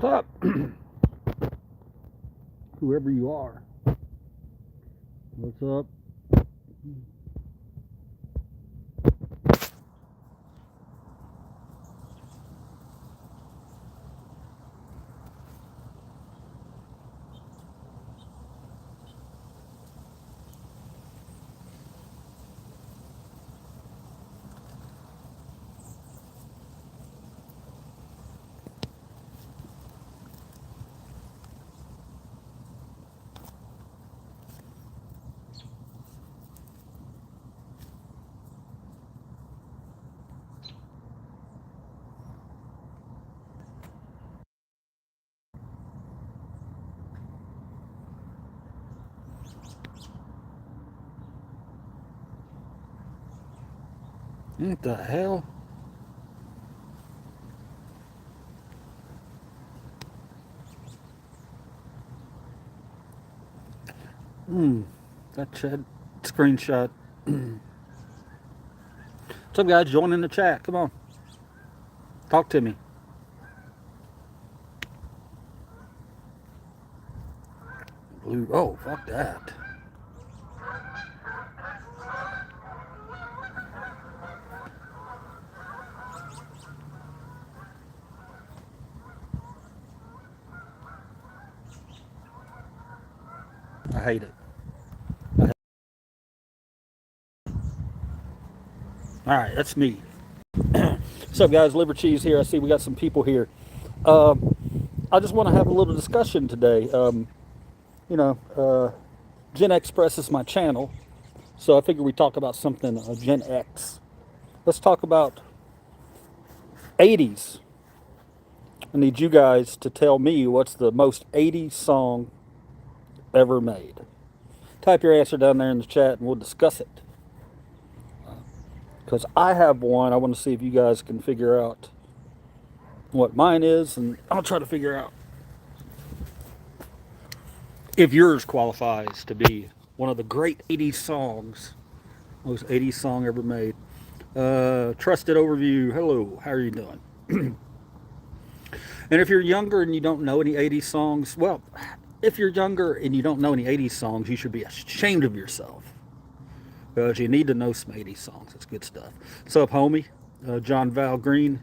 What's up? Whoever you are. What's up? What the hell? That Chad screenshot. What's up, guys? Join in the chat. Come on. Talk to me. Blue. Oh, fuck that. I hate it. All right, that's me. What's up, guys? LiverCheese here. I see we got some people here. I just want to have a little discussion today. Gen Express is my channel, so I figure we talk about something Gen X. Let's talk about 80's. I need you guys to tell me what's the most 80s song ever made. Type your answer down there in the chat and we'll discuss it. Because I have one. I want to see if you guys can figure out what mine is, and I'll try to figure out if yours qualifies to be one of the great 80s songs, most 80s song ever made. Trusted Overview, hello, how are you doing? And if you're younger and you don't know any 80s songs, well, if you're younger and you don't know any 80s songs, you should be ashamed of yourself. Because you need to know some 80s songs. It's good stuff. What's up, homie? John Val Green,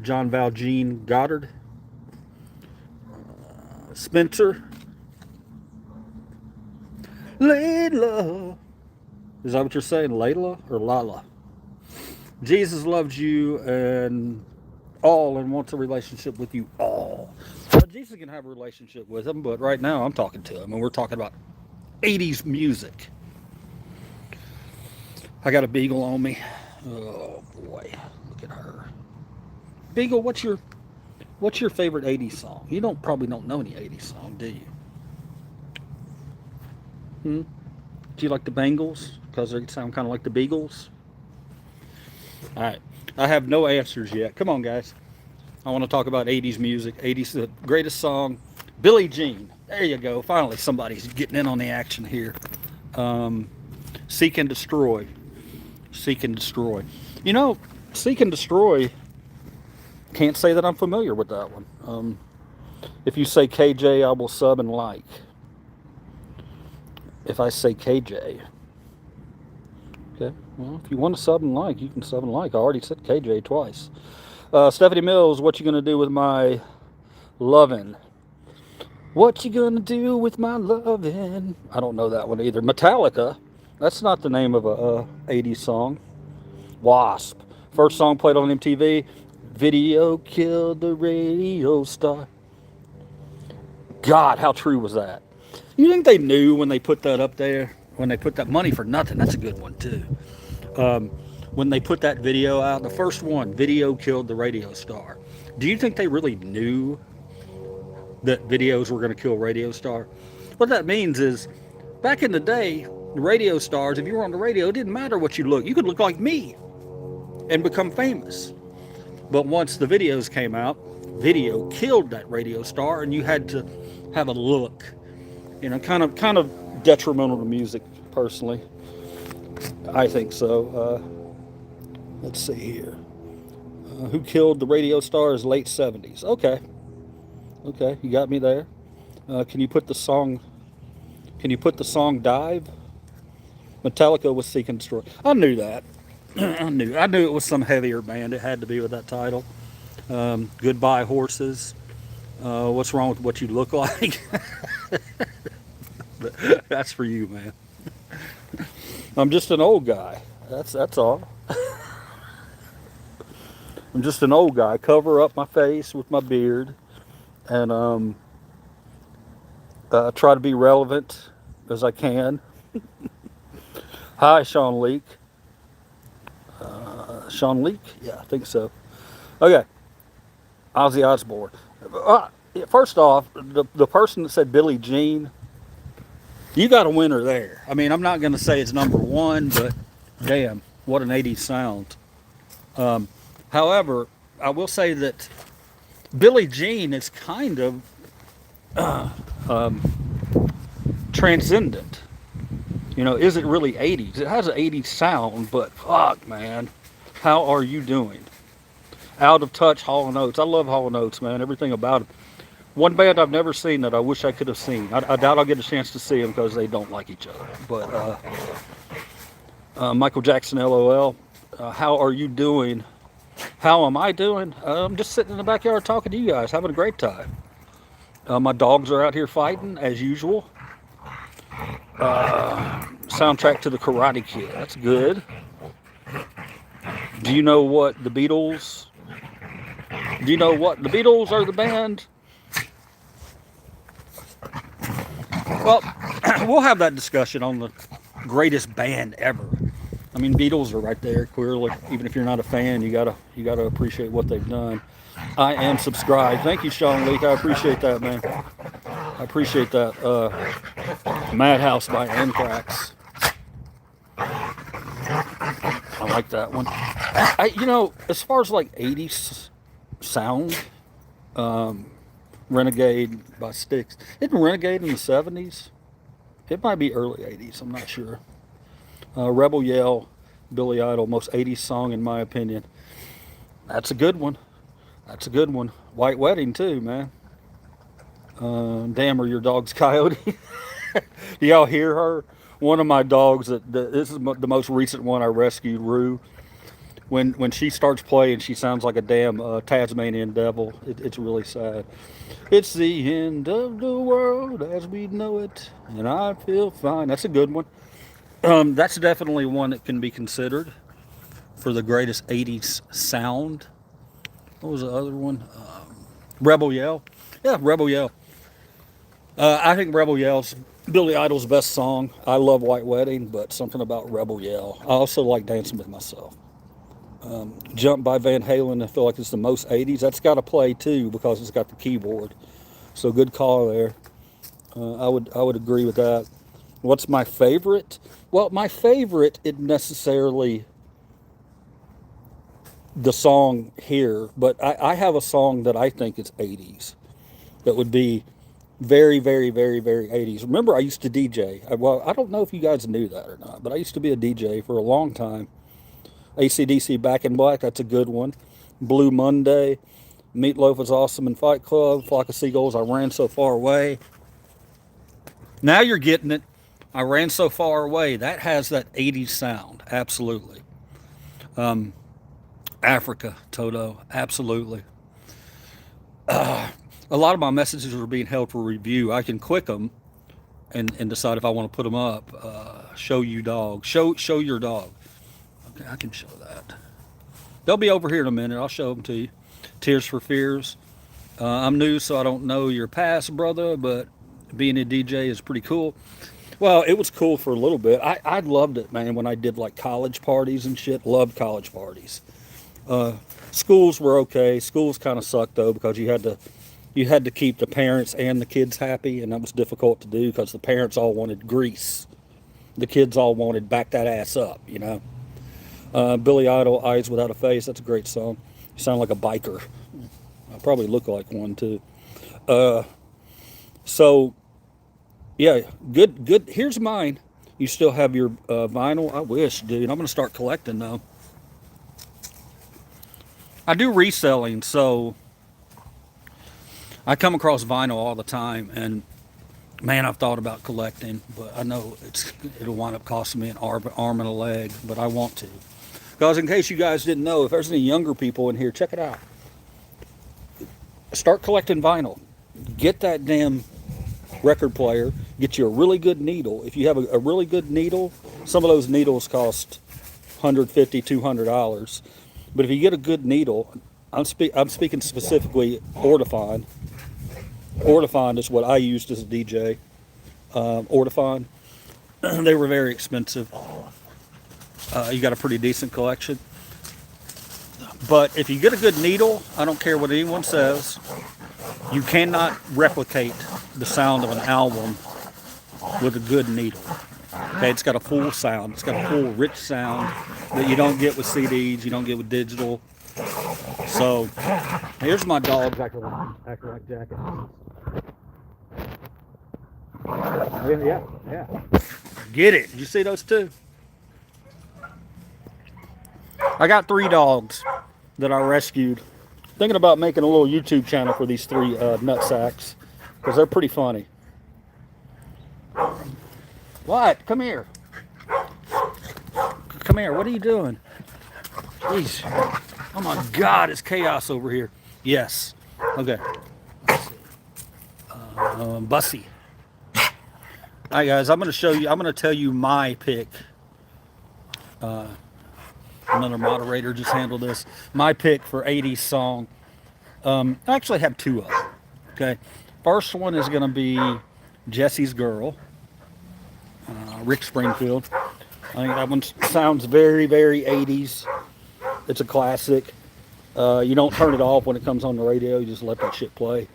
John Val Jean Goddard, Spencer, Layla. Is that what you're saying, Layla or Lala? Jesus loves you and all and wants a relationship with you all. Well, Jesus can have a relationship with him, but right now I'm talking to him and we're talking about 80s music. I got a beagle on me. Oh boy, look at her. Beagle, what's your favorite 80s song? You probably don't know any 80s song, do you? Do you like the Bengals? Because they sound kind of like the Beagles. All right. I have no answers yet. Come on, guys. I want to talk about 80s music. 80s, the greatest song. Billie Jean. There you go. Finally, somebody's getting in on the action here. Seek and Destroy. Seek and Destroy. You know, Seek and Destroy, can't say that I'm familiar with that one. If you say KJ, I will sub and like. If I say KJ. Okay, well, if you want to sub and like, you can sub and like. I already said KJ twice. Stephanie Mills, what you gonna do with my lovin'? What you gonna do with my lovin'? I don't know that one either. Metallica, that's not the name of a 80s song. Wasp, first song played on MTV. Video killed the radio star. God, how true was that? You think they knew when they put that up there? When they put that Money for Nothing, that's a good one too. When they put that video out, the first one, Video Killed the Radio Star. Do you think they really knew that videos were going to kill radio star? What that means is, back in the day, the radio stars, if you were on the radio, it didn't matter what you looked. You could look like me and become famous. But once the videos came out, video killed that radio star, and you had to have a look. You know, kind of detrimental to music, personally. I think so. Let's see here. Who killed the radio stars? Late 70s. Okay. Okay, you got me there. Can you put the song? Can you put the song "Dive"? Metallica was Seek and Destroy. I knew that. I knew it was some heavier band. It had to be with that title. Goodbye Horses. What's wrong with what you look like? That's for you, man. I'm just an old guy. That's all. I'm just an old guy. Cover up my face with my beard, and try to be relevant as I can. Hi, Sean Leak. Sean Leak? Yeah, I think so. Okay, Ozzy Osbourne. First off, the person that said Billie Jean, you got a winner there. I mean, I'm not going to say it's number one, but damn, what an 80s sound. However, I will say that Billie Jean is kind of transcendent. You know, is it really 80s? It has an 80s sound, but fuck, man. How are you doing? Out of Touch, Hall & Oates. I love Hall & Oates, man. Everything about it. One band I've never seen that I wish I could have seen. I doubt I'll get a chance to see them because they don't like each other. But Michael Jackson, LOL. How are you doing? How am I doing? I'm just sitting in the backyard talking to you guys, having a great time. My dogs are out here fighting, as usual. Soundtrack to the Karate Kid. That's good. Do you know what the Beatles? Do you know what the Beatles are the band? Well, we'll have that discussion on the greatest band ever. I mean, Beatles are right there. Clearly, even if you're not a fan, you gotta appreciate what they've done. I am subscribed. Thank you, Sean Leak. I appreciate that, man. I appreciate that. Madhouse by Anthrax. I like that one. You know, as far as like 80s sound, Renegade by Styx. Isn't Renegade in the 70s? It might be early 80s. I'm not sure. Rebel Yell, Billy Idol, most 80s song in my opinion. That's a good one. That's a good one. White Wedding too, man. Damn, are your dogs coyote? Do y'all hear her? One of my dogs, this is the most recent one I rescued, Rue. When she starts playing, she sounds like a damn Tasmanian devil. It's really sad. It's the end of the world as we know it, and I feel fine. That's a good one. That's definitely one that can be considered for the greatest 80s sound. What was the other one? Rebel Yell. Yeah, Rebel Yell. I think Rebel Yell's Billy Idol's best song. I love White Wedding, but something about Rebel Yell. I also like Dancing with Myself. Jump by Van Halen, I feel like it's the most 80s. That's got to play too because it's got the keyboard. So good call there. I would agree with that. What's my favorite? Well, my favorite isn't necessarily the song here, but I have a song that I think is 80s that would be very, very, very, very 80s. Remember, I used to DJ. Well, I don't know if you guys knew that or not, but I used to be a DJ for a long time. AC/DC Back in Black, that's a good one. Blue Monday. Meatloaf was awesome in Fight Club. Flock of Seagulls, I Ran So Far Away. Now you're getting it. I Ran So Far Away. That has that 80s sound. Absolutely. Africa, Toto. Absolutely. A lot of my messages are being held for review. I can click them and decide if I want to put them up. Show you dog. Show your dog. Okay, I can show that. They'll be over here in a minute. I'll show them to you. Tears for Fears. I'm new, so I don't know your past, brother, but being a DJ is pretty cool. Well, it was cool for a little bit. I loved it, man, when I did like college parties and shit. Loved college parties. Schools were okay. Schools kind of sucked though because you had to keep the parents and the kids happy, and that was difficult to do because the parents all wanted grease. The kids all wanted back that ass up, you know. Billy Idol, Eyes Without a Face. That's a great song. You sound like a biker. I probably look like one too. So, yeah, good. Here's mine. You still have your vinyl? I wish, dude. I'm going to start collecting though. I do reselling, so I come across vinyl all the time, and man, I've thought about collecting, but I know it'll wind up costing me an arm and a leg, but I want to. Because in case you guys didn't know, if there's any younger people in here, check it out. Start collecting vinyl. Get that damn record player. Get you a really good needle. If you have a really good needle, some of those needles cost $150, $200. But if you get a good needle, I'm speaking specifically Ortofon. Ortofon is what I used as a DJ. Ortofon. They were very expensive. You got a pretty decent collection. But if you get a good needle, I don't care what anyone says, you cannot replicate the sound of an album with a good needle. Okay, it's got a full sound. It's got a full, rich sound that you don't get with CDs, you don't get with digital. So, here's my dogs acting like jackets. Yeah. Get it. Did you see those two? I got 3 dogs that I rescued. Thinking about making a little YouTube channel for these 3 nutsacks, because they're pretty funny. What? Come here. Come here. What are you doing? Jeez. Oh my God, it's chaos over here. Yes. Okay. Bussy. All right, guys. I'm going to show you. I'm going to tell you my pick. Another moderator just handled this. My pick for 80s song. I actually have 2 of them. Okay. First one is going to be Jesse's Girl. Rick Springfield. I think that one sounds very, very 80s. It's a classic. You don't turn it off when it comes on the radio. You just let that shit play.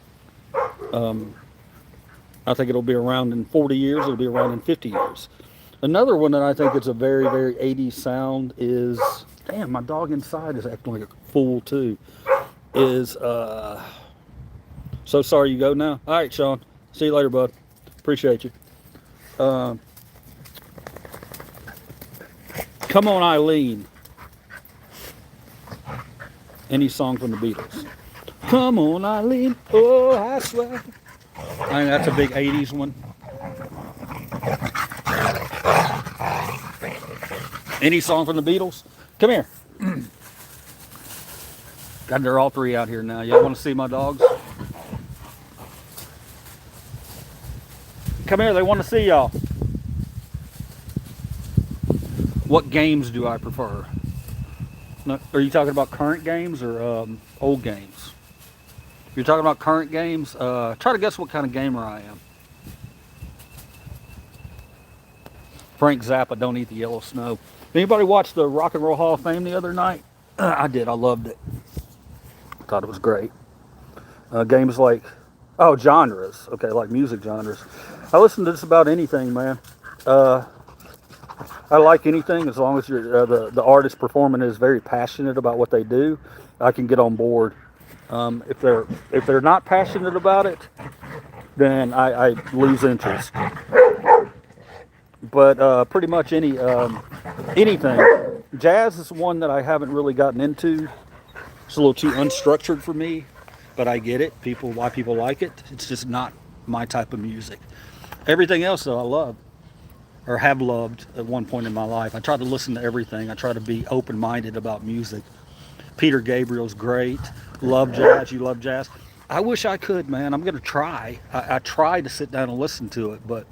I think it'll be around in 40 years. It'll be around in 50 years. Another one that I think is a very, very 80s sound is... Damn, my dog inside is acting like a fool, too. Is... So Sorry You Go Now. All right, Sean. See you later, bud. Appreciate you. Come On Eileen. Any song from the Beatles. Come on, Eileen. Oh, I swear. I think that's a big 80s one. Any song from the Beatles? Come here. God, they're all 3 out here now. Y'all want to see my dogs? Come here. They want to see y'all. What games do I prefer? Are you talking about current games or old games? If you're talking about current games, try to guess what kind of gamer I am. Frank Zappa, Don't Eat the Yellow Snow. Anybody watch the Rock and Roll Hall of Fame the other night? I did. I loved it. Thought it was great. Games like, genres. Okay, like music genres. I listen to just about anything, man. I like anything as long as you're, the artist performing is very passionate about what they do. I can get on board. If they're not passionate about it, then I lose interest. But pretty much anything. Jazz is one that I haven't really gotten into. It's a little too unstructured for me, but I get it. Why people like it. It's just not my type of music. Everything else though I love, or have loved at one point in my life. I try to listen to everything. I try to be open-minded about music. Peter Gabriel's great. Love jazz. You love jazz? I wish I could, man. I'm going to try. I tried to sit down and listen to it, but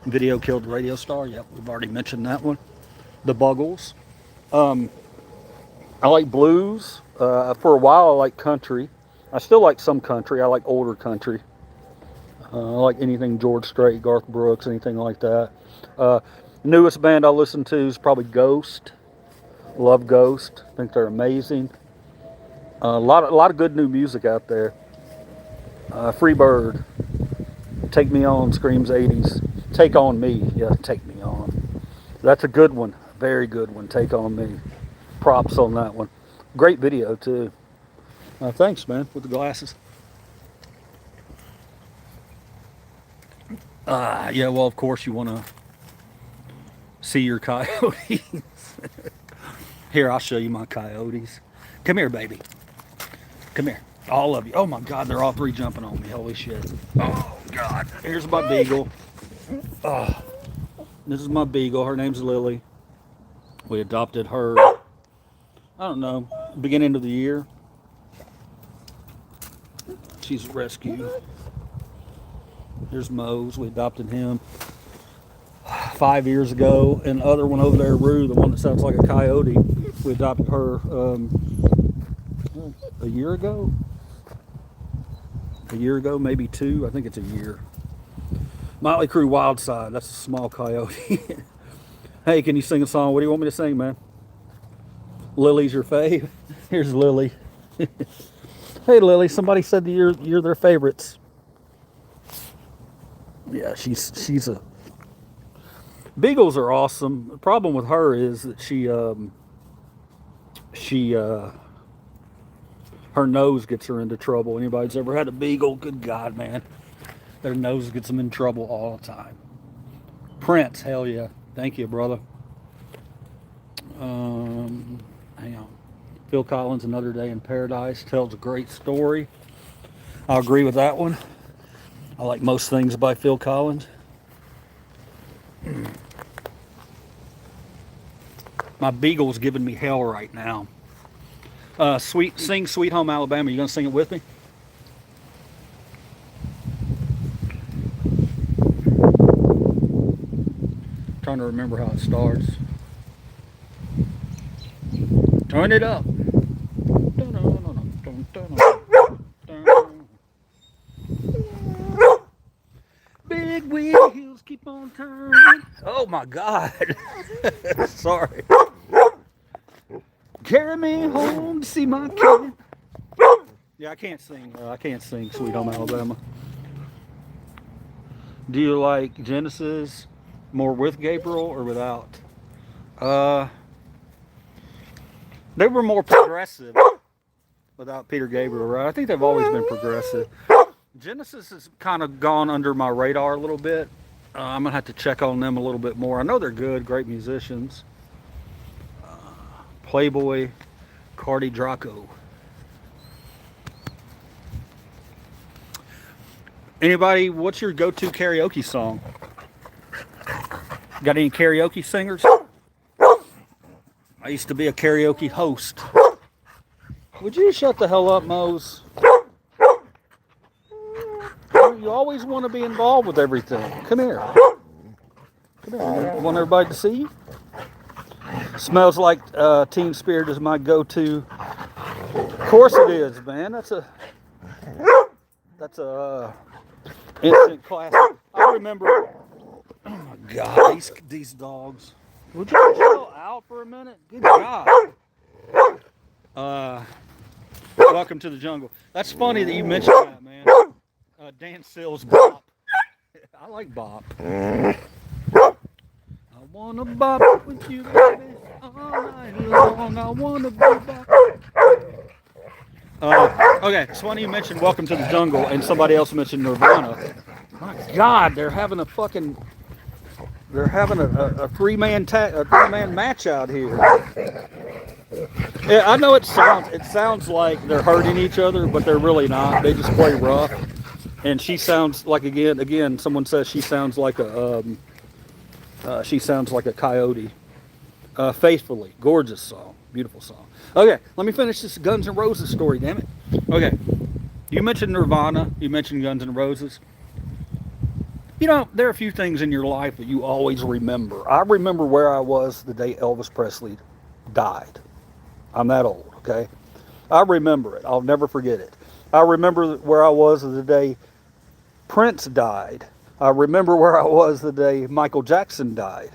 Video Killed the Radio Star. Yep, we've already mentioned that one. The Buggles. I like blues. For a while, I like country. I still like some country. I like older country. I like anything George Strait, Garth Brooks, anything like that. Newest band I listen to is probably Ghost. Love Ghost. I think they're amazing. A lot of good new music out there. Freebird. Take Me On screams 80s. Take On Me. Yeah, Take Me On. That's a good one. Very good one. Take On Me. Props on that one. Great video too. Thanks, man, with the glasses. Yeah, well, of course you want to see your coyotes. Here, I'll show you my coyotes. Come here, baby. Come here. All of you. Oh my God, they're all three jumping on me. Holy shit. Oh God. Here's my beagle. Oh, this is my beagle. Her name's Lily. We adopted her, I don't know, beginning of the year. She's a rescue. Here's Mose. We adopted him 5 years ago. And the other one over there, Rue, the one that sounds like a coyote, we adopted her a year ago. A year ago, maybe two. I think it's a year. Motley Crue Wild Side. That's a small coyote. Hey, can you sing a song? What do you want me to sing, man? Lily's your fave. Here's Lily. Hey, Lily. Somebody said that you're their favorites. Yeah, she's a. Beagles are awesome. The problem with her is that her nose gets her into trouble. Anybody's ever had a beagle? Good God, man. Their nose gets them in trouble all the time. Prince, hell yeah. Thank you, brother. Hang on. Phil Collins, Another Day in Paradise, tells a great story. I agree with that one. I like most things by Phil Collins. My beagle's giving me hell right now. Sing Sweet Home Alabama. You gonna sing it with me? Trying to remember how it starts. Turn it up. Big wheels keep on turning. Oh my God. Sorry. Carry me home to see my kid. Yeah, I can't sing Sweet Home Alabama. Do you like Genesis more with Gabriel or without? They were more progressive without Peter Gabriel, right? I think they've always been progressive. Genesis has kind of gone under my radar a little bit. I'm going to have to check on them a little bit more. I know they're good, great musicians. Playboy, Cardi Draco. Anybody, what's your go-to karaoke song? Got any karaoke singers? I used to be a karaoke host. Would you shut the hell up, Mose? You always want to be involved with everything. Come here. Come here. You want everybody to see you? Smells Like Teen Spirit is my go-to. Of course it is, man. That's a instant classic. I remember. Oh my God, these dogs. Would you chill out for a minute? Good God. Welcome to the Jungle. That's funny that you mentioned that, man. Dan Sills bop. I like bop. I wanna bop with you, baby, all night long. I wanna be bop. Okay, it's funny you mentioned Welcome to the Jungle, and somebody else mentioned Nirvana. My God, they're having a three-man match out here. Yeah, I know it sounds like they're hurting each other, but they're really not. They just play rough. And she sounds like again. Someone says she sounds like a coyote. Faithfully, gorgeous song, beautiful song. Okay, let me finish this Guns N' Roses story. Damn it. Okay, you mentioned Nirvana. You mentioned Guns N' Roses. You know, there are a few things in your life that you always remember. I remember where I was the day Elvis Presley died. I'm that old, okay? I remember it. I'll never forget it. I remember where I was the day Prince died. I remember where I was the day Michael Jackson died.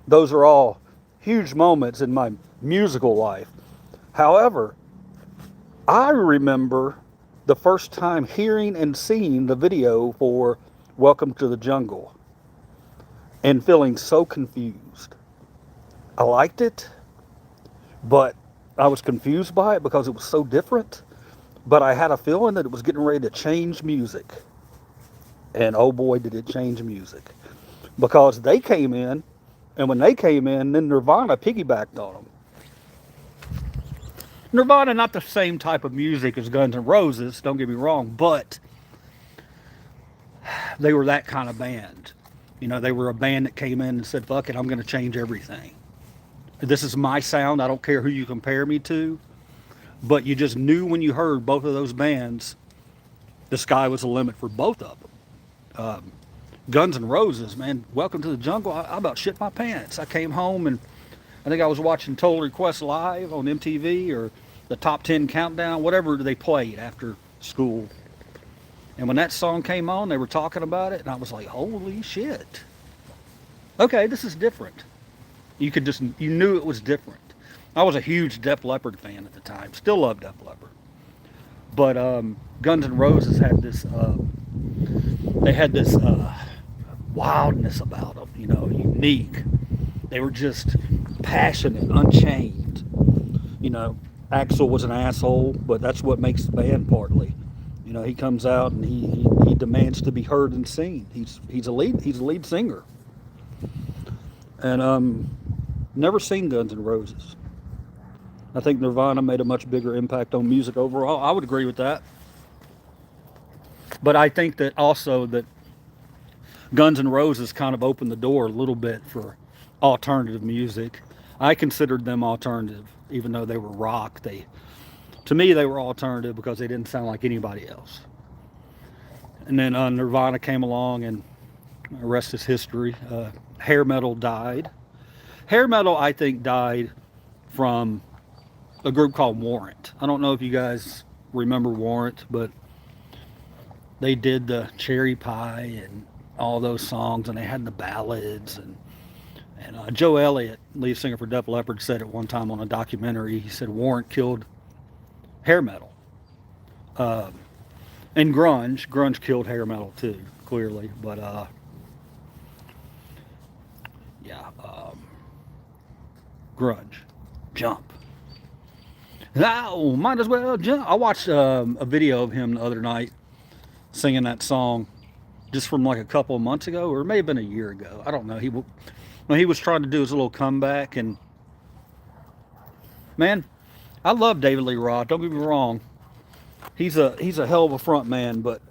Those are all huge moments in my musical life. However, I remember the first time hearing and seeing the video for Welcome to the Jungle and feeling so confused. I liked it, but I was confused by it because it was so different. But I had a feeling that it was getting ready to change music. And oh boy, did it change music. Because they came in, and when they came in, then Nirvana piggybacked on them. Nirvana, not the same type of music as Guns N' Roses, don't get me wrong, but they were that kind of band. You know, they were a band that came in and said, fuck it, I'm going to change everything. This is my sound. I don't care who you compare me to. But you just knew when you heard both of those bands, the sky was the limit for both of them. Guns N' Roses, man, Welcome to the Jungle, I about shit my pants. I came home and I think I was watching Total Request Live on MTV or the Top 10 Countdown, whatever they played after school. And when that song came on, they were talking about it, and I was like, holy shit. Okay, this is different. You knew it was different. I was a huge Def Leppard fan at the time, still love Def Leppard. But Guns N' Roses had this wildness about them, you know, unique. They were just passionate, unchained. You know, Axl was an asshole, but that's what makes the band partly. You know, he comes out and he demands to be heard and seen. He's a lead singer. And never seen Guns N' Roses. I think Nirvana made a much bigger impact on music overall. I would agree with that. But I think that also that Guns N' Roses kind of opened the door a little bit for alternative music. I considered them alternative, even though they were rock. To me, they were alternative because they didn't sound like anybody else. And then Nirvana came along, and the rest is history. Hair metal died. Hair metal, I think, died from a group called Warrant. I don't know if you guys remember Warrant, but they did the Cherry Pie and all those songs, and they had the ballads. And Joe Elliott, lead singer for Def Leppard, said at one time on a documentary, he said Warrant killed hair metal. And grunge killed hair metal too, clearly. But yeah, grunge, jump. Oh, might as well jump. I watched a video of him the other night singing that song, just from like a couple of months ago, or it may have been a year ago. I don't know. He was trying to do his little comeback, and man, I love David Lee Roth. Don't get me wrong. He's a hell of a front man, but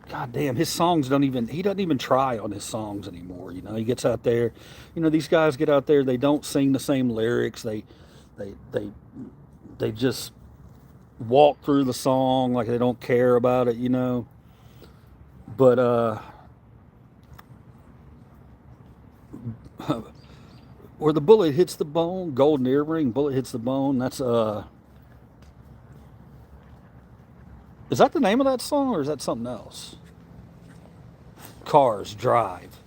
god damn, his songs he doesn't even try on his songs anymore. You know, he gets out there, you know, these guys get out there, they don't sing the same lyrics. They they just walk through the song like they don't care about it, you know. But where the bullet hits the bone, golden earring, bullet hits the bone, that's is that the name of that song, or is that something else? Cars Drive.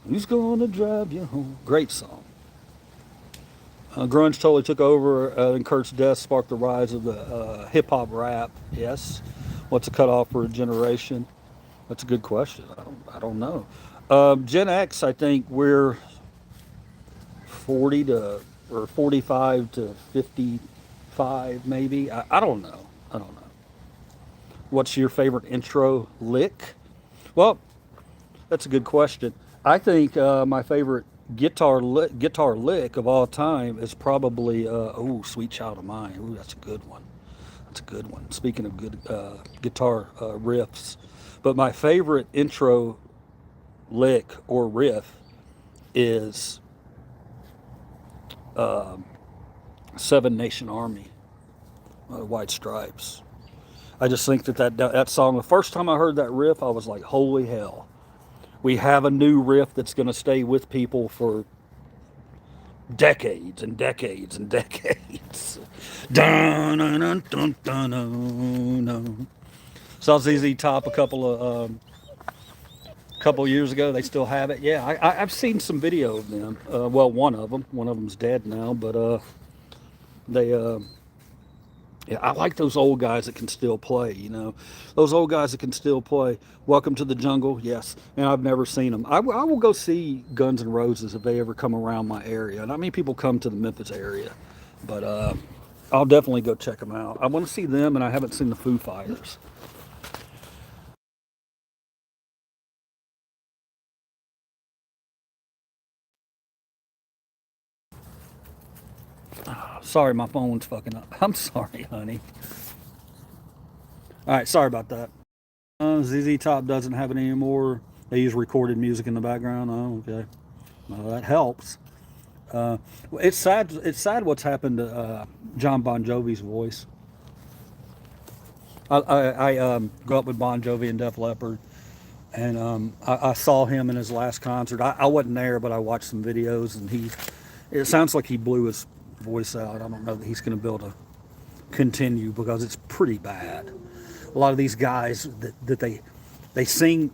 Who's gonna drive you home? Great song. Grunge totally took over, and Kurt's death sparked the rise of the hip-hop rap. Yes. What's a cutoff for a generation? That's a good question. I don't know. Gen X, I think we're 40 to, or 45 to 55, maybe. I don't know. I don't know. What's your favorite intro lick? Well, that's a good question. I think my favorite guitar lick of all time is probably "Sweet Child of Mine." Ooh, that's a good one. That's a good one. Speaking of good guitar riffs, but my favorite intro lick or riff is Seven Nation Army, White Stripes. I just think that song, the first time I heard that riff, I was like, holy hell. We have a new riff that's going to stay with people for decades and decades and decades. Dun, dun, dun, dun, dun, dun, dun. Saw ZZ Top a couple years ago. They still have it. Yeah, I've seen some video of them. Well, one of them's dead now, but they yeah, I like those old guys that can still play, you know. Those old guys that can still play. Welcome to the Jungle, yes. And I've never seen them. I will go see Guns N' Roses if they ever come around my area. And I mean, people come to the Memphis area. But I'll definitely go check them out. I want to see them, and I haven't seen the Foo Fighters. Sorry, my phone's fucking up. I'm sorry, honey. All right, sorry about that. ZZ Top doesn't have it anymore. They use recorded music in the background. Oh, okay. Well, that helps. It's sad. It's sad what's happened to John Bon Jovi's voice. I grew up with Bon Jovi and Def Leppard, and I saw him in his last concert. I wasn't there, but I watched some videos, and it sounds like he blew his voice out. I don't know that he's going to be able to continue because it's pretty bad. A lot of these guys that they sing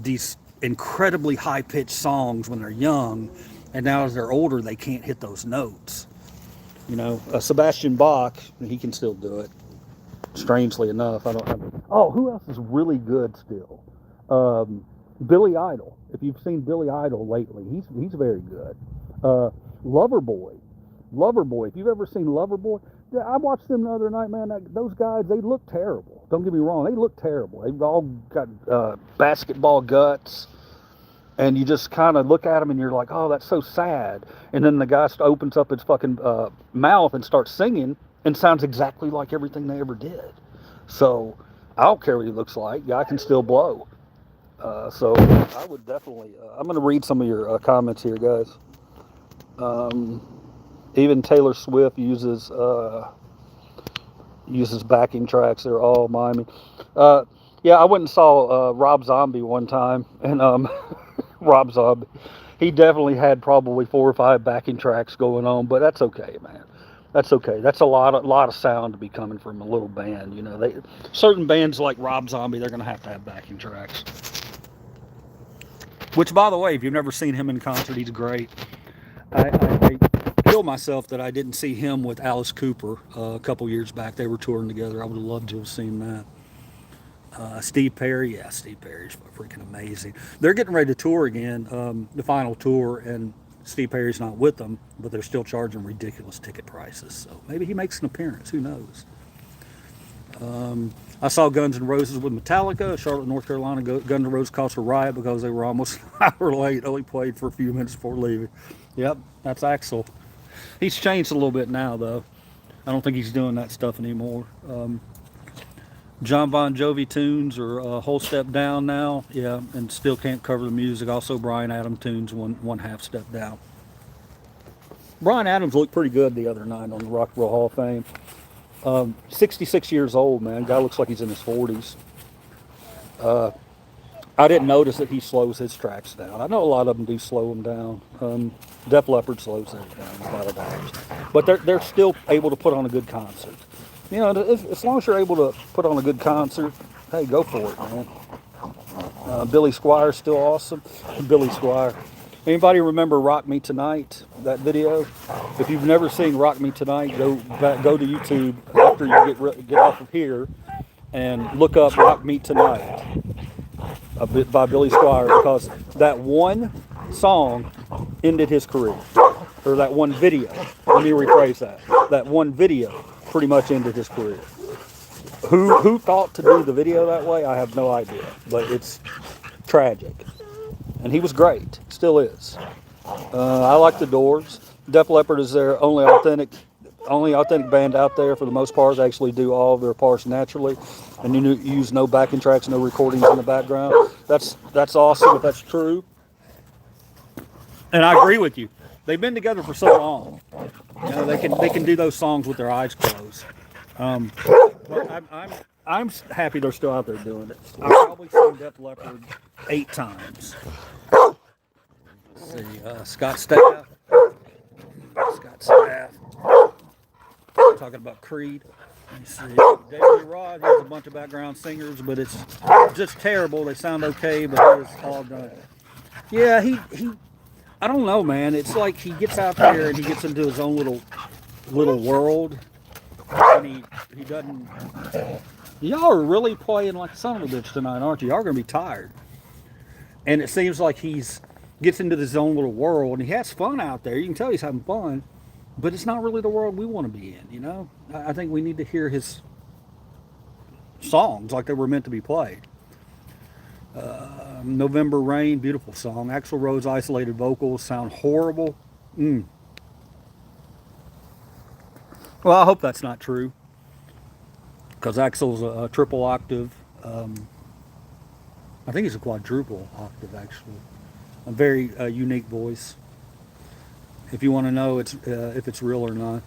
these incredibly high pitched songs when they're young, and now as they're older they can't hit those notes. You know, Sebastian Bach, he can still do it. Strangely enough, I don't have. Oh, who else is really good still? Billy Idol. If you've seen Billy Idol lately, he's very good. Loverboy. If you've ever seen Loverboy, I watched them the other night, man. Those guys, they look terrible. Don't get me wrong, they look terrible. They've all got basketball guts, and you just kind of look at them and you're like, oh, that's so sad. And then the guy opens up his fucking mouth and starts singing and sounds exactly like everything they ever did. So I don't care what he looks like. Guy can still blow. So I would definitely. I'm going to read some of your comments here, guys. Even Taylor Swift uses backing tracks. They're all miming. Yeah, I went and saw Rob Zombie one time, and Rob Zombie, he definitely had probably 4 or 5 backing tracks going on, but that's okay, man. That's okay. That's a lot of sound to be coming from a little band. You know, certain bands like Rob Zombie, they're going to have backing tracks. Which, by the way, if you've never seen him in concert, he's great. I kill myself that I didn't see him with Alice Cooper a couple years back. They were touring together. I would have loved to have seen that. Steve Perry, yeah, Steve Perry's freaking amazing. They're getting ready to tour again, the final tour, and Steve Perry's not with them, but they're still charging ridiculous ticket prices. So maybe he makes an appearance. Who knows? I saw Guns N' Roses with Metallica, Charlotte, North Carolina. Guns N' Roses caused a riot because they were almost an hour late. Only played for a few minutes before leaving. Yep, that's Axl. He's changed a little bit now, though. I don't think he's doing that stuff anymore. John Bon Jovi tunes are a whole step down now, yeah, and still can't cover the music. Also, Bryan Adams tunes one half step down. Bryan Adams looked pretty good the other night on the Rock and Roll Hall of Fame. 66 years old, man. Guy looks like he's in his 40s. I didn't notice that he slows his tracks down. I know a lot of them do slow them down. Def Leppard slows theirs down without a doubt. But they're still able to put on a good concert. You know, as long as you're able to put on a good concert, hey, go for it, man. Billy Squier's still awesome. Billy Squier. Anybody remember Rock Me Tonight, that video? If you've never seen Rock Me Tonight, go to YouTube after you get off of here and look up Rock Me Tonight by Billy Squier, because that one song ended his career. Or that one video. Let me rephrase that. That one video pretty much ended his career. Who thought to do the video that way? I have no idea. But it's tragic. And he was great. Still is. I like the Doors. Def Leppard is their only authentic band out there for the most part. They actually do all of their parts naturally, and you use no backing tracks, no recordings in the background. That's awesome if that's true. And I agree with you. They've been together for so long. You know, they can do those songs with their eyes closed. I'm happy they're still out there doing it. I've probably seen Def Leppard 8 times. Let's see, Scott Staff. Talking about Creed. Let me see. David Lee Roth, he has a bunch of background singers, but it's just terrible. They sound okay, but it's all done. Yeah, he I don't know, man. It's like he gets out there and he gets into his own little world, and he doesn't. Y'all are really playing like a son of a bitch tonight, aren't you? Y'all are gonna be tired. And it seems like gets into his own little world, and he has fun out there. You can tell he's having fun, but it's not really the world we want to be in. You know, I think we need to hear his songs like they were meant to be played. November Rain, beautiful song. Axl Rose isolated vocals sound horrible. Well, I hope that's not true, because Axel's a triple octave. Um, I think he's a quadruple octave, actually. A very unique voice. If you want to know if it's real or not.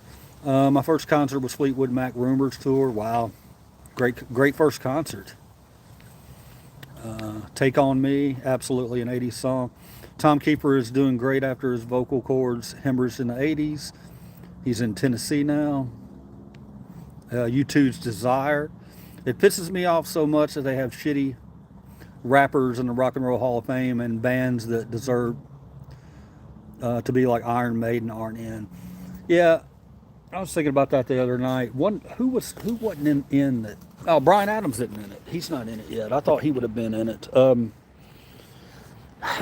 My first concert was Fleetwood Mac Rumors tour. Wow, great first concert. Take on Me, absolutely an 80s song. Tom Keeper is doing great after his vocal cords hemorrhaged in the 80s. He's in Tennessee now. U2's Desire. It pisses me off so much that they have shitty rappers in the Rock and Roll Hall of Fame and bands that deserve to be like Iron Maiden aren't in. Yeah, I was thinking about that the other night. Who wasn't in it? Oh, Brian Adams isn't in it. He's not in it yet. I thought he would have been in it.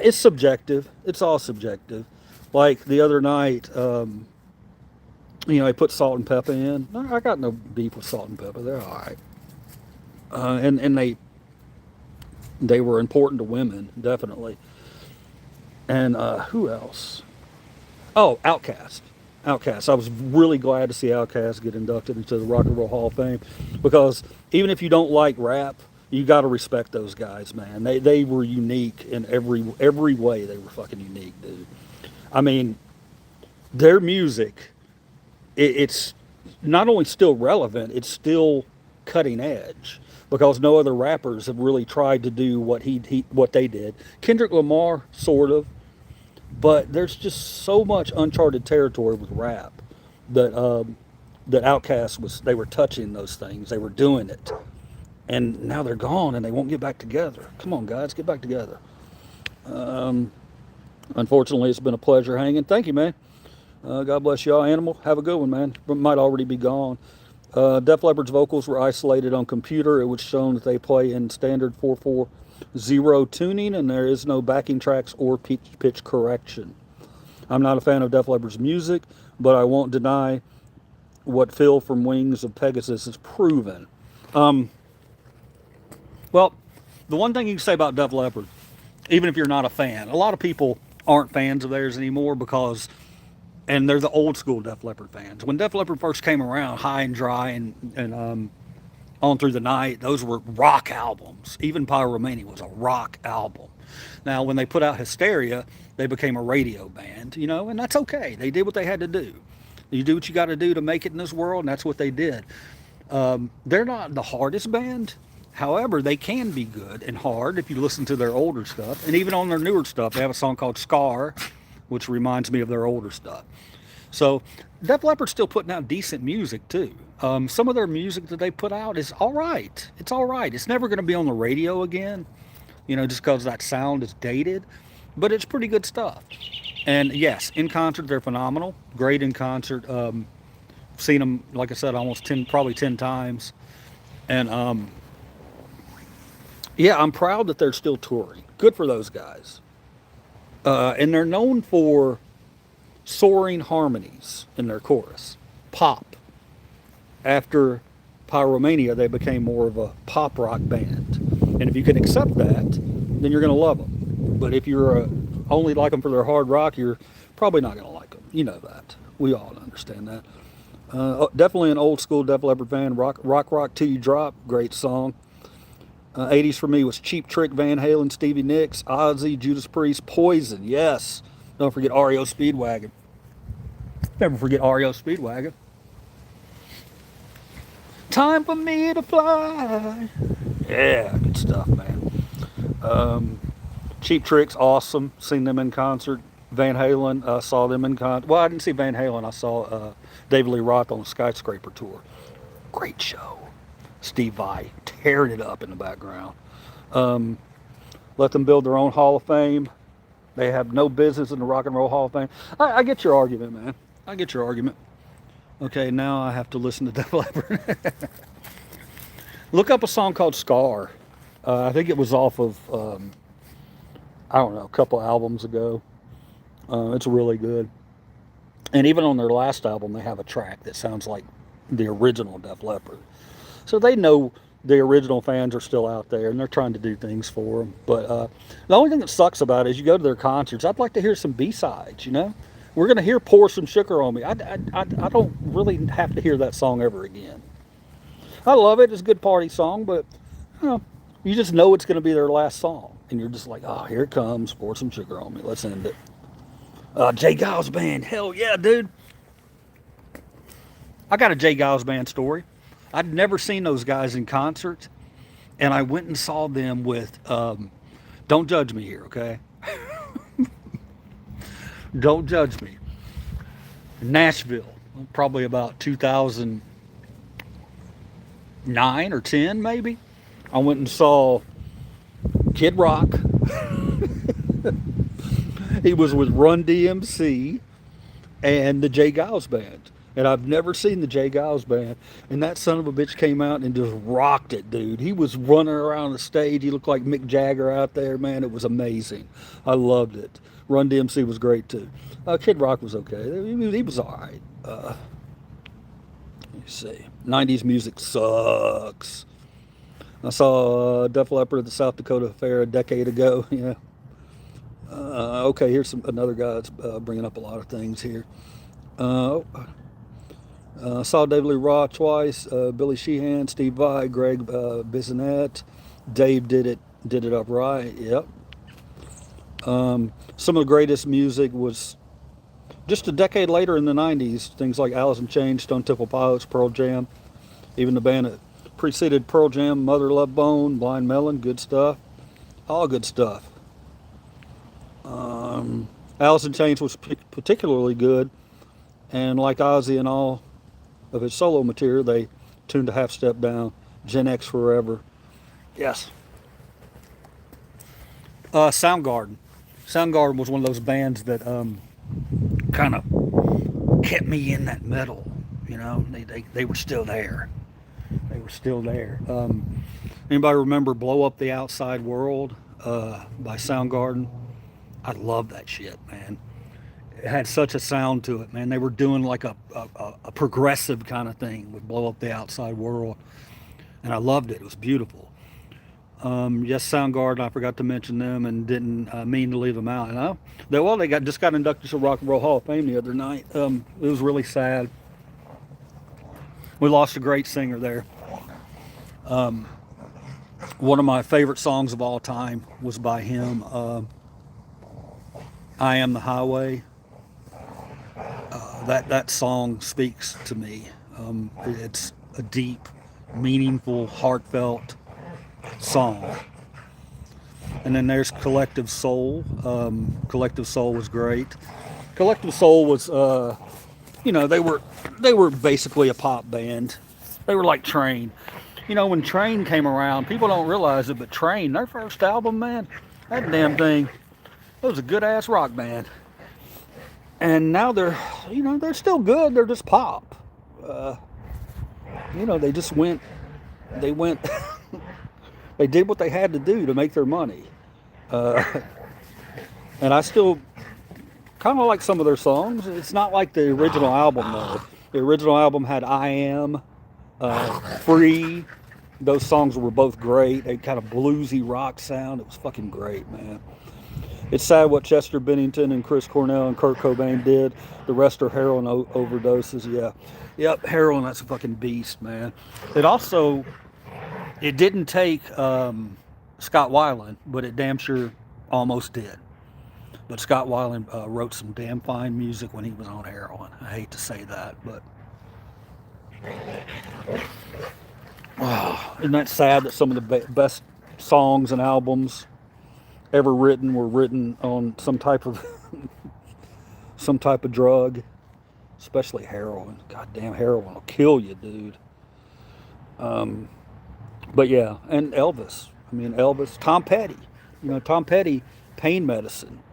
It's subjective. It's all subjective. Like the other night, they put Salt and Pepper in. No, I got no beef with Salt and Pepper. They're all right. And they were important to women, definitely. And who else? Oh, Outkast. Outkast. I was really glad to see Outkast get inducted into the Rock and Roll Hall of Fame, because even if you don't like rap, you got to respect those guys, man. They were unique in every way. They were fucking unique, dude. I mean, their music, it's not only still relevant, it's still cutting edge, because no other rappers have really tried to do what they did. Kendrick Lamar, sort of, but there's just so much uncharted territory with rap that Outkast was. They were touching those things. They were doing it, and now they're gone, and they won't get back together. Come on, guys, get back together. Unfortunately, it's been a pleasure hanging. Thank you, man. God bless y'all. Animal, have a good one, man. Might already be gone. Def Leppard's vocals were isolated on computer. It was shown that they play in standard 4/4 tuning, and there is no backing tracks or pitch correction. I'm not a fan of Def Leppard's music, but I won't deny what Phil from Wings of Pegasus has proven. Well, the one thing you can say about Def Leppard, even if you're not a fan, a lot of people aren't fans of theirs anymore and they're the old school Def Leppard fans. When Def Leppard first came around, High and Dry and On Through the Night, those were rock albums. Even Pyromania was a rock album. Now, when they put out Hysteria, they became a radio band, and that's okay. They did what they had to do. You do what you got to do to make it in this world, and that's what they did. They're not the hardest band. However, they can be good and hard if you listen to their older stuff. And even on their newer stuff, they have a song called Scar, which reminds me of their older stuff. So Def Leppard's still putting out decent music too. Some of their music that they put out is all right. It's all right. It's never going to be on the radio again, just because that sound is dated. But it's pretty good stuff. And yes, in concert they're phenomenal. Great in concert. Seen them, like I said, probably 10 times. And yeah, I'm proud that they're still touring. Good for those guys. And they're known for soaring harmonies in their chorus. Pop. After Pyromania, they became more of a pop rock band. And if you can accept that, then you're going to love them. But if you're only like them for their hard rock, you're probably not going to like them. You know that. We all understand that. Definitely an old school Def Leppard fan. Rock Till You Drop. Great song. 80s for me was Cheap Trick, Van Halen, Stevie Nicks, Ozzy, Judas Priest, Poison. Yes. Don't forget REO Speedwagon. Never forget REO Speedwagon. Time for me to fly. Yeah, good stuff, man. Cheap Trick's awesome. Seen them in concert. Van Halen, saw them in concert. Well, I didn't see Van Halen. I saw David Lee Roth on the Skyscraper tour. Great show. Steve Vai tearing it up in the background. Let them build their own Hall of Fame. They have no business in the Rock and Roll Hall of Fame. I get your argument, man. I get your argument. Okay, now I have to listen to Def Leppard. Look up a song called Scar. I think it was off of, I don't know, a couple albums ago. It's really good. And even on their last album, they have a track that sounds like the original Def Leppard. So they know the original fans are still out there, and they're trying to do things for them. But the only thing that sucks about it is you go to their concerts. I'd like to hear some B-sides, where we're gonna hear "Pour Some Sugar on Me." I don't really have to hear that song ever again. I love it. It's a good party song, but you know, you just know it's gonna be their last song, and you're just like, oh, here it comes. Pour some sugar on me. Let's end it. Jay Giles Band. Hell yeah, dude. I got a Jay Giles Band story. I'd never seen those guys in concert, and I went and saw them with. Don't judge me here, okay? Don't judge me. Nashville, probably about 2009 or 10, maybe. I went and saw Kid Rock. He was with Run DMC and the Jay Giles Band. And I've never seen the Jay Giles Band. And that son of a bitch came out and just rocked it, dude. He was running around the stage. He looked like Mick Jagger out there, man. It was amazing. I loved it. Run DMC was great, too. Kid Rock was okay. He was all right. Let me see. 90s music sucks. I saw Def Leppard at the South Dakota Fair a decade ago. Yeah. Okay, here's another guy that's bringing up a lot of things here. Saw David Lee Roth twice. Billy Sheehan, Steve Vai, Greg Bissonette. Dave did it upright. Yep. Some of the greatest music was just a decade later in the 90s. Things like Alice in Chains, Stone Temple Pilots, Pearl Jam. Even the band that preceded Pearl Jam, Mother Love Bone, Blind Melon, good stuff. All good stuff. Alice in Chains was particularly good. And like Ozzy and all of his solo material, they tuned a half step down. Gen X forever. Yes. Soundgarden. Soundgarden was one of those bands that kind of kept me in that metal. You know, they were still there. They were still there. Anybody remember "Blow Up the Outside World" by Soundgarden? I love that shit, man. It had such a sound to it, man. They were doing like a progressive kind of thing with "Blow Up the Outside World," and I loved it. It was beautiful. Yes, Soundgarden. I forgot to mention them and didn't mean to leave them out. You know, they just got inducted to Rock and Roll Hall of Fame the other night. It was really sad. We lost a great singer there. One of my favorite songs of all time was by him. "I Am the Highway." That song speaks to me. It's a deep, meaningful, heartfelt song. And then there's Collective Soul. Collective Soul was great. Collective Soul was, they were basically a pop band. They were like Train. You know, when Train came around, people don't realize it, but Train, their first album, man, that damn thing, it was a good ass rock band. And now they're still good. They're just pop. They just went, they did what they had to do to make their money. And I still kind of like some of their songs. It's not like the original album, though. The original album had "I Am," "Free." Those songs were both great. They kind of bluesy rock sound. It was fucking great, man. It's sad what Chester Bennington and Chris Cornell and Kurt Cobain did. The rest are heroin overdoses. Yeah. Yep, heroin, that's a fucking beast, man. It didn't take Scott Weiland, but it damn sure almost did. But Scott Weiland wrote some damn fine music when he was on heroin. I hate to say that, but... Oh, isn't that sad that some of the best songs and albums ever written were written on some type of drug, especially heroin. Goddamn, heroin will kill you, dude. But yeah, and Elvis. Tom Petty. Tom Petty, pain medicine.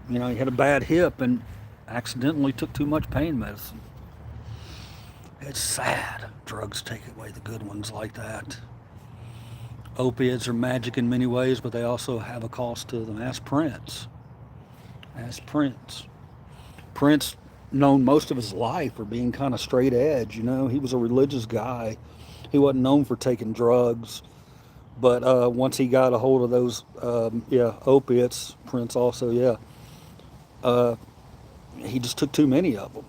He had a bad hip and accidentally took too much pain medicine. It's sad. Drugs take away the good ones like that. Opiates are magic in many ways, but they also have a cost to them. Ask Prince. Prince, known most of his life for being kind of straight edge. He was a religious guy. He wasn't known for taking drugs. But once he got a hold of those, opiates, Prince also, he just took too many of them.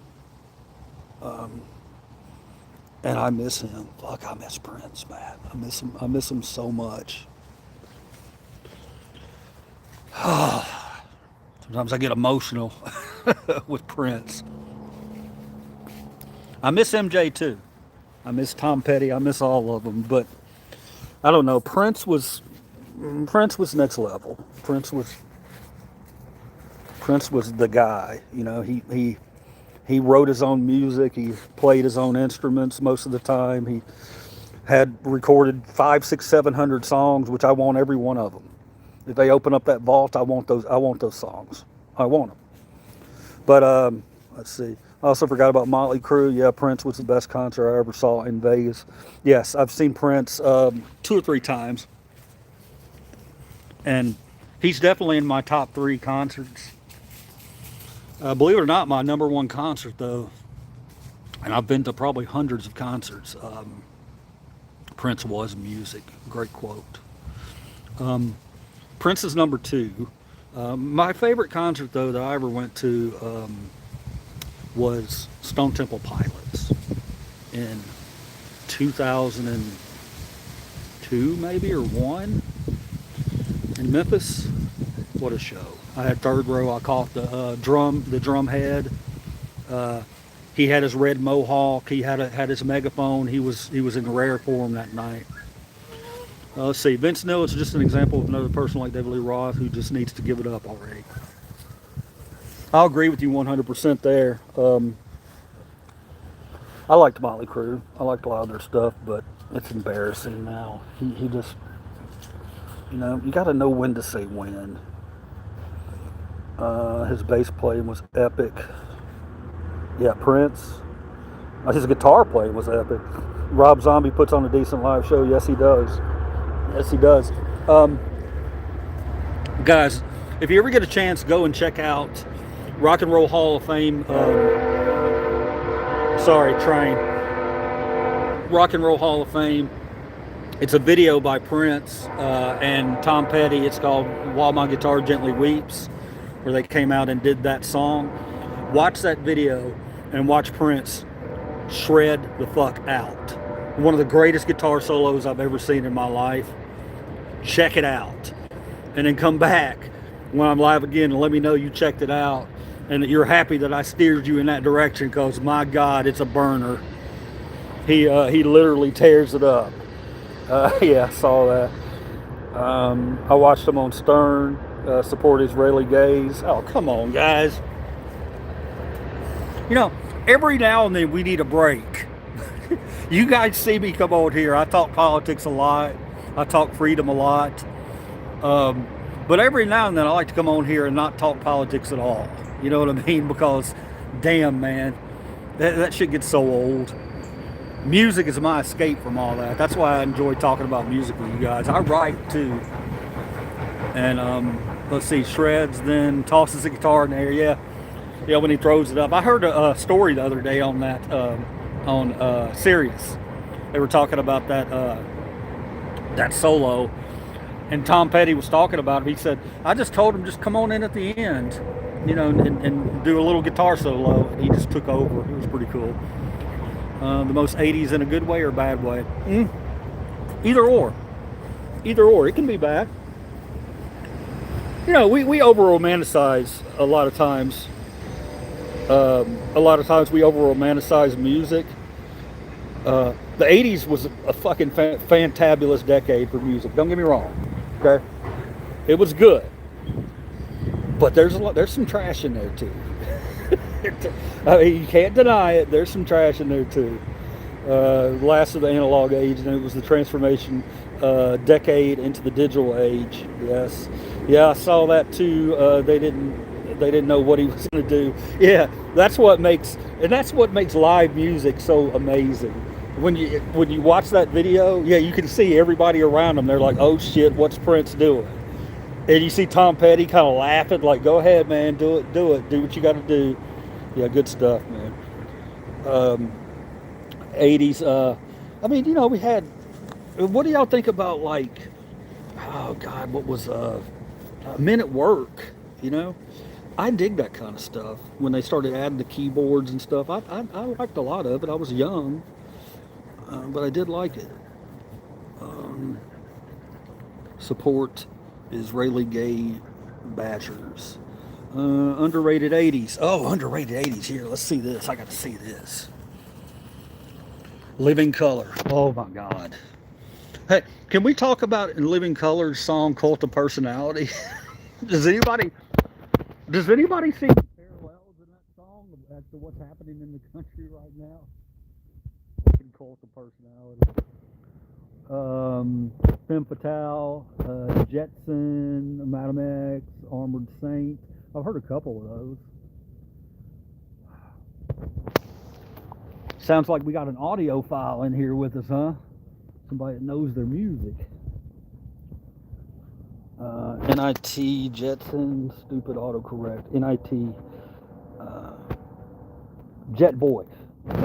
And I miss him. Fuck, I miss Prince, man. I miss him. I miss him so much. Sometimes I get emotional with Prince. I miss MJ too. I miss Tom Petty. I miss all of them. But I don't know. Prince was next level. Prince was the guy. You know, he wrote his own music. He played his own instruments most of the time. He had recorded 500, 600, 700 songs, which I want every one of them. If they open up that vault, I want those. I want those songs. I want them. But let's see. I also forgot about Motley Crue. Yeah, Prince was the best concert I ever saw in Vegas. Yes, I've seen Prince 2 or 3 times, and he's definitely in my top 3 concerts. Believe it or not, my number 1 concert though, and I've been to probably hundreds of concerts. Prince was music. Great quote. Prince is number 2. My favorite concert, though, that I ever went to was Stone Temple Pilots in 2002, maybe, or 1 in Memphis. What a show! I had third row. I caught the drum head. He had his red mohawk. He had his megaphone. He was in rare form that night. Let's see. Vince Neil is just an example of another person like David Lee Roth who just needs to give it up already. I'll agree with you 100% there. I liked Motley Crue. I liked a lot of their stuff, but it's embarrassing now. He just, you know, you got to know when to say when. His bass playing was epic. Yeah, Prince. His guitar playing was epic. Rob Zombie puts on a decent live show. Yes, he does. Yes, he does. Guys, if you ever get a chance, go and check out Rock and Roll Hall of Fame. Train. Rock and Roll Hall of Fame. It's a video by Prince and Tom Petty. It's called While My Guitar Gently Weeps, where they came out and did that song. Watch that video and watch Prince shred the fuck out. One of the greatest guitar solos I've ever seen in my life. Check it out. And then come back when I'm live again and let me know you checked it out and that you're happy that I steered you in that direction, because my God, it's a burner. He literally tears it up. Yeah, I saw that. I watched him on Stern, support Israeli gays. Oh, come on, guys. You know, every now and then we need a break. You guys see me come on here. I talk politics a lot. I talk freedom a lot. But every now and then I like to come on here and not talk politics at all. You know what I mean? Because, damn, man, that shit gets so old. Music is my escape from all that. That's why I enjoy talking about music with you guys. I write too. And let's see, shreds, then tosses the guitar in the air. Yeah, when he throws it up. I heard a story the other day on that, on Sirius. They were talking about that solo, and Tom Petty was talking about it. He said, I just told him, just come on in at the end, you know, and do a little guitar solo. And he just took over. It was pretty cool. The most 80s in a good way or bad way? Either or. It can be bad. You know, we over-romanticize a lot of times. We over-romanticize music. The 80s was a fucking fantabulous decade for music. Don't get me wrong. Okay? It was good. But there's some trash in there too. I mean, you can't deny it. There's some trash in there too. Last of the analog age, and it was the transformation decade into the digital age. Yes, yeah, I saw that too. They didn't know what he was going to do. Yeah, that's what makes live music so amazing. When you watch that video, yeah, you can see everybody around them. They're like, oh shit, what's Prince doing? And you see Tom Petty kind of laughing, like, go ahead, man, do it, do what you got to do. Yeah, good stuff, man. 80s, I mean, you know, we had, what do y'all think about, like, oh God, what was Men at Work, you know? I dig that kind of stuff. When they started adding the keyboards and stuff, I liked a lot of it. I was young, but I did like it. Um, support Israeli gay bashers. Underrated 80s. Oh, underrated 80s. Here, let's see this. I got to see this. Living Color. Oh my God. Hey, can we talk about in Living Color's song "Cult of Personality"? does anybody does anybody see parallels in that song as to what's happening in the country right now? Cult of Personality. Femme Fatale, Jetson, Madam X, Armored Saint. I've heard a couple of those. Sounds like we got an audio file in here with us, huh? Somebody that knows their music. NIT, Jetson, stupid autocorrect. NIT, Jet Boys. How do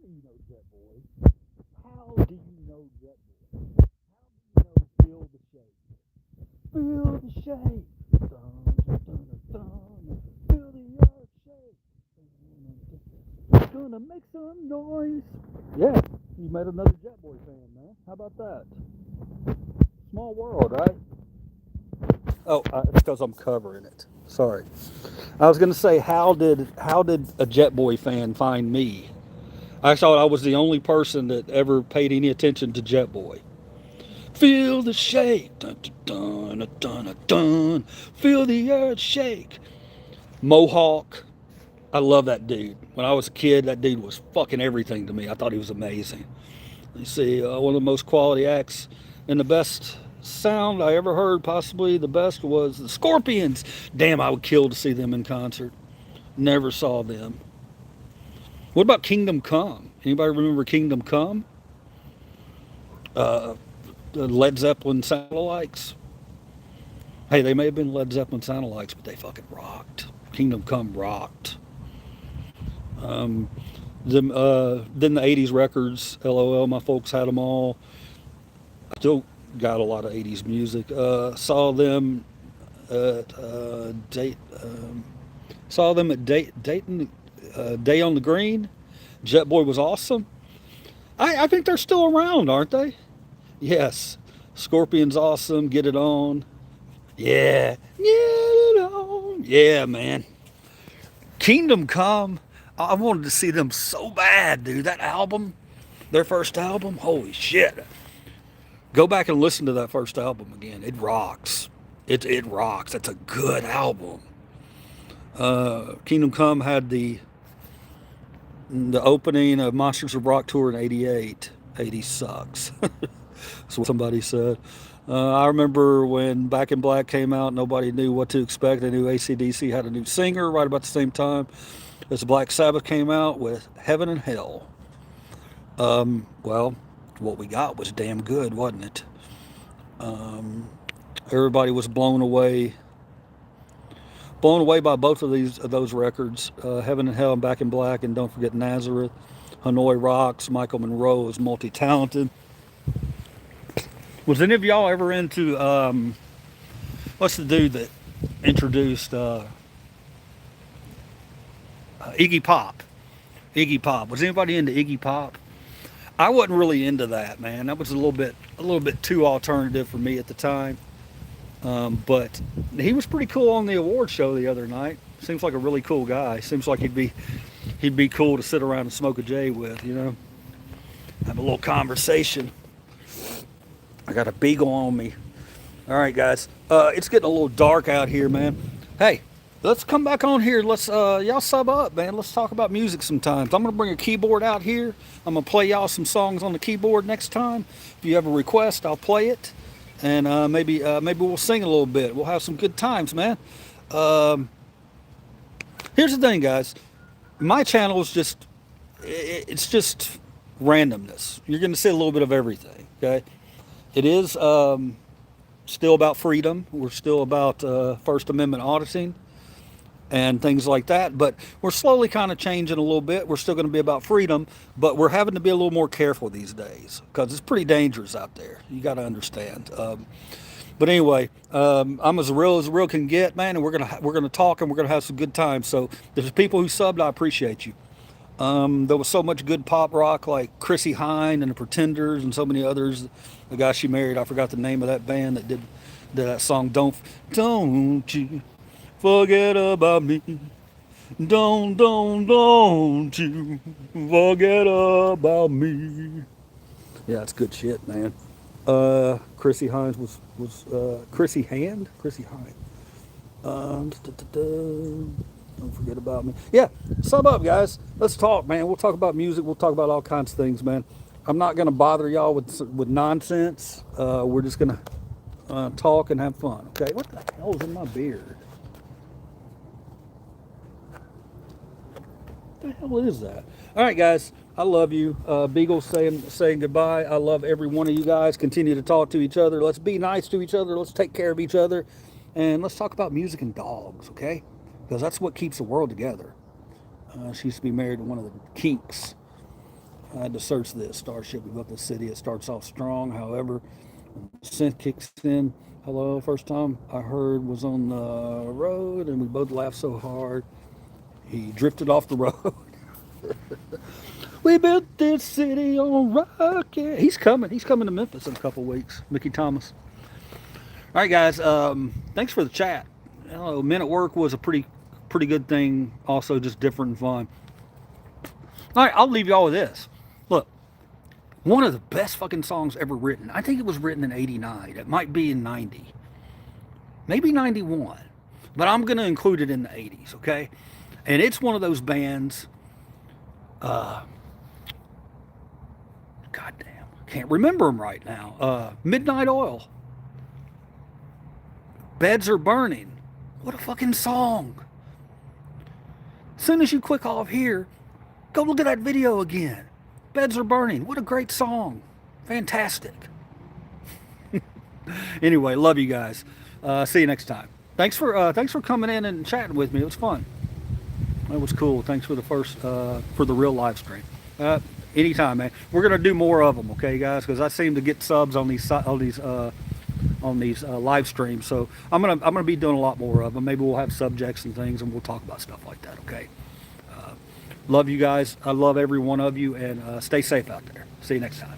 you know Jet Boys? How do you know Jet Boys? How do you know Feel the Shake? Feel the shake. Dun, dun, dun, dun. Feel the earth shake. Gonna make some noise. Yeah, you made another Jet Boy fan, man. How about that? Small world, right? Oh, it's because I'm covering it. Sorry. I was gonna say, how did a Jet Boy fan find me? I thought I was the only person that ever paid any attention to Jet Boy. Feel the shake, dun dun dun dun dun dun. Feel the earth shake. Mohawk, I love that dude. When I was a kid, that dude was fucking everything to me. I thought he was amazing. You see, one of the most quality acts and the best sound I ever heard, possibly the best, was the Scorpions. Damn, I would kill to see them in concert. Never saw them. What about Kingdom Come? Anybody remember Kingdom Come? The Led Zeppelin sound-alikes. Hey, they may have been Led Zeppelin sound-alikes, but they fucking rocked. Kingdom Come rocked. Um, then the 80s records, LOL, my folks had them all. I still got a lot of 80s music. Saw them at Dayton, Day on the Green. Jet Boy was awesome. I think they're still around, aren't they? Yes. Scorpion's awesome. Get it on. Yeah. Get it on. Yeah, man. Kingdom Come. I wanted to see them so bad, dude. That album, their first album, holy shit. Go back and listen to that first album again. It rocks. It rocks. It's a good album. Kingdom Come had the opening of Monsters of Rock tour in '88. '80 sucks. That's what somebody said. I remember when Back in Black came out, nobody knew what to expect. They knew AC/DC had a new singer right about the same time as Black Sabbath came out with Heaven and Hell. Well, what we got was damn good, wasn't it? Everybody was blown away by both of those records, Heaven and Hell and Back in Black, and don't forget Nazareth, Hanoi Rocks. Michael Monroe is multi-talented. Was any of y'all ever into what's the dude that introduced Iggy Pop? Iggy Pop. Was anybody into Iggy Pop? I wasn't really into that, man. That was a little bit too alternative for me at the time. But he was pretty cool on the award show the other night. Seems like a really cool guy. Seems like he'd be cool to sit around and smoke a J with, you know. Have a little conversation. I got a beagle on me. All right, guys. It's getting a little dark out here, man. Hey, let's come back on here. Let's y'all sub up, man. Let's talk about music sometimes. I'm gonna bring a keyboard out here. I'm gonna play y'all some songs on the keyboard next time. If you have a request, I'll play it, and maybe we'll sing a little bit. We'll have some good times, man. Here's the thing, guys. My channel is it's just randomness. You're gonna see a little bit of everything. Okay. It is still about freedom. We're still about First Amendment auditing and things like that. But we're slowly kind of changing a little bit. We're still going to be about freedom, but we're having to be a little more careful these days because it's pretty dangerous out there. You got to understand. But anyway, I'm as real can get, man, and we're gonna talk and we're gonna have some good times. So there's people who subbed. I appreciate you. There was so much good pop rock like Chrissy Hine and the Pretenders and so many others. The guy she married, I forgot the name of that band that did that song. Don't you forget about me. Don't you forget about me. Yeah, it's good shit, man. Chrissy Hines was Chrissy Hine. Don't forget about me. Yeah, sub up, guys. Let's talk, man. We'll talk about music. We'll talk about all kinds of things, man. I'm not gonna bother y'all with nonsense. We're just gonna talk and have fun. Okay. What the hell is in my beard? What the hell is that? All right, guys. I love you. Beagle saying goodbye. I love every one of you guys. Continue to talk to each other. Let's be nice to each other. Let's take care of each other, and let's talk about music and dogs. Okay, because that's what keeps the world together. She used to be married to one of the Kinks. I had to search this. Starship, we built the city. It starts off strong. However, when the synth kicks in. Hello, first time I heard was on the road, and we both laughed so hard. He drifted off the road. We built this city on rock. Yeah, he's coming. He's coming to Memphis in a couple weeks. Mickey Thomas. All right, guys. Thanks for the chat. Men at Work was a pretty good thing. Also, just different and fun. All right, I'll leave y'all with this. Look, one of the best fucking songs ever written. I think it was written in '89. It might be in '90, maybe '91, but I'm gonna include it in the '80s. Okay, and it's one of those bands. Goddamn, I can't remember them right now. Midnight Oil. Beds Are Burning. What a fucking song. As soon as you click off here, go look at that video again. Beds Are Burning. What a great song. Fantastic. Anyway, love you guys. See you next time. Thanks for coming in and chatting with me. It was fun. That was cool. Thanks for the first for the real live stream. Anytime, man. We're gonna do more of them, okay, guys? Because I seem to get subs on these live streams. So I'm gonna be doing a lot more of them. Maybe we'll have subjects and things, and we'll talk about stuff like that. Okay. Love you guys. I love every one of you, and stay safe out there. See you next time.